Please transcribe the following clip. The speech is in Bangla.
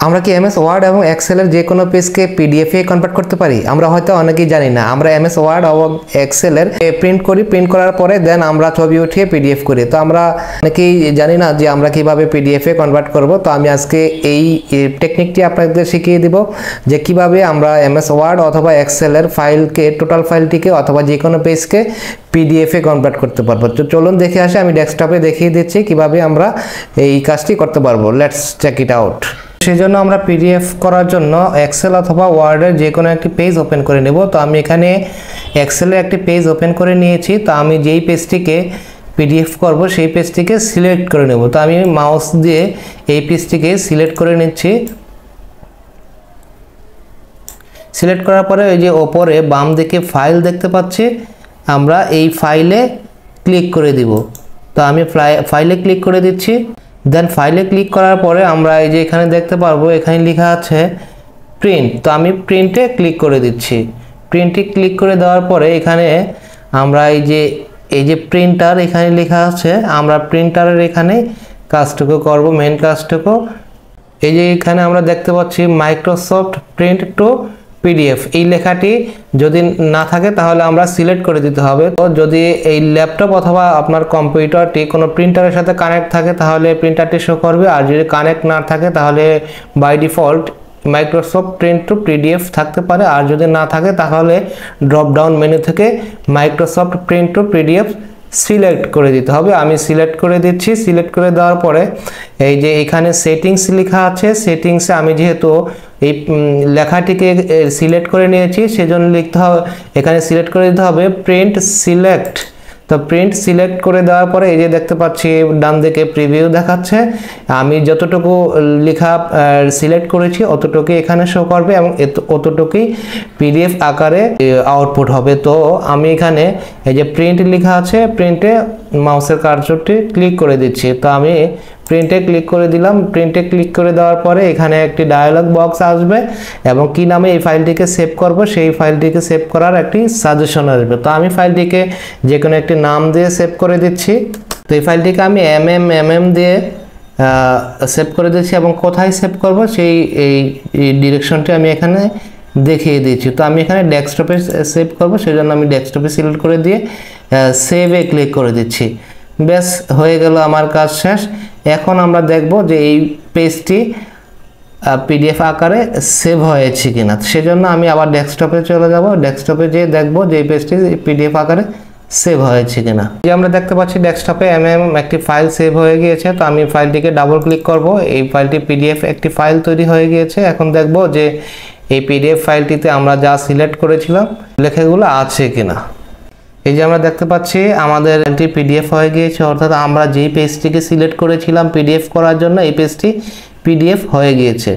আমরা কি এমএস ওয়ার্ড এবং এক্সেলের যে কোনো পেজকে পিডিএফে কনভার্ট করতে পারি? আমরা হয়তো অনেকেই জানি না। আমরা এমএস ওয়ার্ড এবং এক্সেলের প্রিন্ট করি, প্রিন্ট করার পরে দেন আমরা ছবি উঠিয়ে পিডিএফ করি। তো আমরা অনেকেই জানি না যে আমরা কিভাবে পিডিএফে কনভার্ট করব। তো আমি আজকে এই টেকনিকটি আপনাদের শিখিয়ে দিব যে কিভাবে আমরা এমএস ওয়ার্ড অথবা এক্সেলের ফাইলকে, টোটাল ফাইলটিকে অথবা যে কোনো পেজকে পিডিএফে কনভার্ট করতে পারবো। তো চলুন দেখে আসি। আমি ডেস্কটপে দেখিয়ে দিচ্ছি কিভাবে আমরা এই কাজটি করতে পারবো। Let's check it out. সেজন্য আমরা পিডিএফ করার জন্য এক্সেল অথবা ওয়ার্ডের যে কোনো একটি পেজ ওপেন করে নেব। তো আমি এখানে এক্সেলের একটি পেজ ওপেন করে নিয়েছি। তো আমি যেই পেজটিকে পিডিএফ করব সেই পেজটিকে সিলেক্ট করে নেব। তো আমি মাউস দিয়ে এই পেজটিকে সিলেক্ট করে নিচ্ছি। সিলেক্ট করার পরে ওই যে ওপরে বাম দিকে ফাইল দেখতে পাচ্ছি, আমরা এই ফাইলে ক্লিক করে দিব। তো আমি ফাইলে ক্লিক করে দিচ্ছি। দেন ফাইলে ক্লিক করার পরে আমরা এই যে এখানে দেখতে পারবো, এখানে লেখা আছে প্রিন্ট। তো আমি প্রিন্টে ক্লিক করে দিচ্ছি। প্রিন্টে ক্লিক করে দেওয়ার পরে এখানে আমরা এই যে প্রিন্টার এখানে লেখা আছে, আমরা প্রিন্টারের এখানে কাজটুকু করব, মেন কাজটুকু। এই যে এখানে আমরা দেখতে পাচ্ছি মাইক্রোসফট প্রিন্ট টু পিডিএফ, এই লেখাটি যদি না থাকে তাহলে আমরা সিলেক্ট করে দিতে হবে। তো যদি এই ল্যাপটপ অথবা আপনার কম্পিউটারটি কোনো প্রিন্টারের সাথে কানেক্ট থাকে তাহলে প্রিন্টারটি শো করবে, আর যদি কানেক্ট না থাকে তাহলে by default Microsoft print to PDF থাকতে পারে। আর যদি না থাকে তাহলে ড্রপ ডাউন মেনু থেকে Microsoft print to PDF select করে দিতে হবে। আমি সিলেক্ট করে দিচ্ছি। সিলেক্ট করে দেওয়ার পরে এই যে এখানে সেটিংস লেখা আছে, সেটিংসে আমি যেহেতু এই লেখাটিকে সিলেক্ট করে নিয়েছি সেজন্য লিখতে হবে, এখানে সিলেক্ট করে দিতে হবে প্রিন্ট সিলেক্ট। তো প্রিন্ট সিলেক্ট করে দেওয়ার পরে এই যে দেখতে পাচ্ছি ডান দিকে প্রিভিউ দেখাচ্ছে। আমি যতটুকু লেখা সিলেক্ট করেছি অতটুকুই এখানে শো করবে এবং অতটুকুই পিডিএফ আকারে আউটপুট হবে। তো আমি এখানে এই যে প্রিন্ট লেখা আছে, প্রিন্টে মাউসের কার্সরটি ক্লিক করে দিচ্ছি। তো আমি প্রিন্টে ক্লিক করে দিলাম। প্রিন্টে ক্লিক করে দেওয়ার পরে এখানে একটি ডায়ালগ বক্স আসবে এবং কি নামে এই ফাইলটিকে সেভ করব সেই ফাইলটিকে সেভ করার একটি সাজেশন আসবে। তো আমি ফাইলটিকে যে কোনো একটি নাম দিয়ে সেভ করে দিচ্ছি। তো এই ফাইলটিকে আমি এমএম দিয়ে সেভ করে দিচ্ছি এবং কোথায় সেভ করব সেই ডিরেকশনটি আমি এখানে দেখিয়ে দিচ্ছি। তো আমি এখানে ডেস্কটপে সেভ করব, সেই জন্য আমি ডেস্কটপে সিলেক্ট করে দিয়ে সেভে ক্লিক করে দিচ্ছি। ব্যাস হয়ে গেল, আমার কাজ শেষ। এখন আমরা দেখব যে এই পেজটি পিডিএফ আকারে সেভ হয়েছে কিনা। সেজন্য আমি আবার ডেস্কটপে চলে যাব। ডেস্কটপে যেয়ে দেখব যে এই পেজটি পিডিএফ আকারে সেভ হয়েছে কিনা। যে আমরা দেখতে পাচ্ছি ডেস্কটপে একটি ফাইল সেভ হয়ে গিয়েছে। তো আমি ফাইলটিকে ডাবল ক্লিক করব। এই ফাইলটি পিডিএফ একটি ফাইল তৈরি হয়ে গিয়েছে। এখন দেখব যে এই পিডিএফ ফাইলটিতে আমরা যা সিলেক্ট করেছিলাম লেখাগুলো আছে কিনা। এই যে আমরা দেখতে পাচ্ছি আমাদের একটি পিডিএফ হয়ে গিয়েছে, অর্থাৎ আমরা যেই পেজটিকে সিলেক্ট করেছিলাম পিডিএফ করার জন্য এই পেজটি পিডিএফ হয়ে গিয়েছে।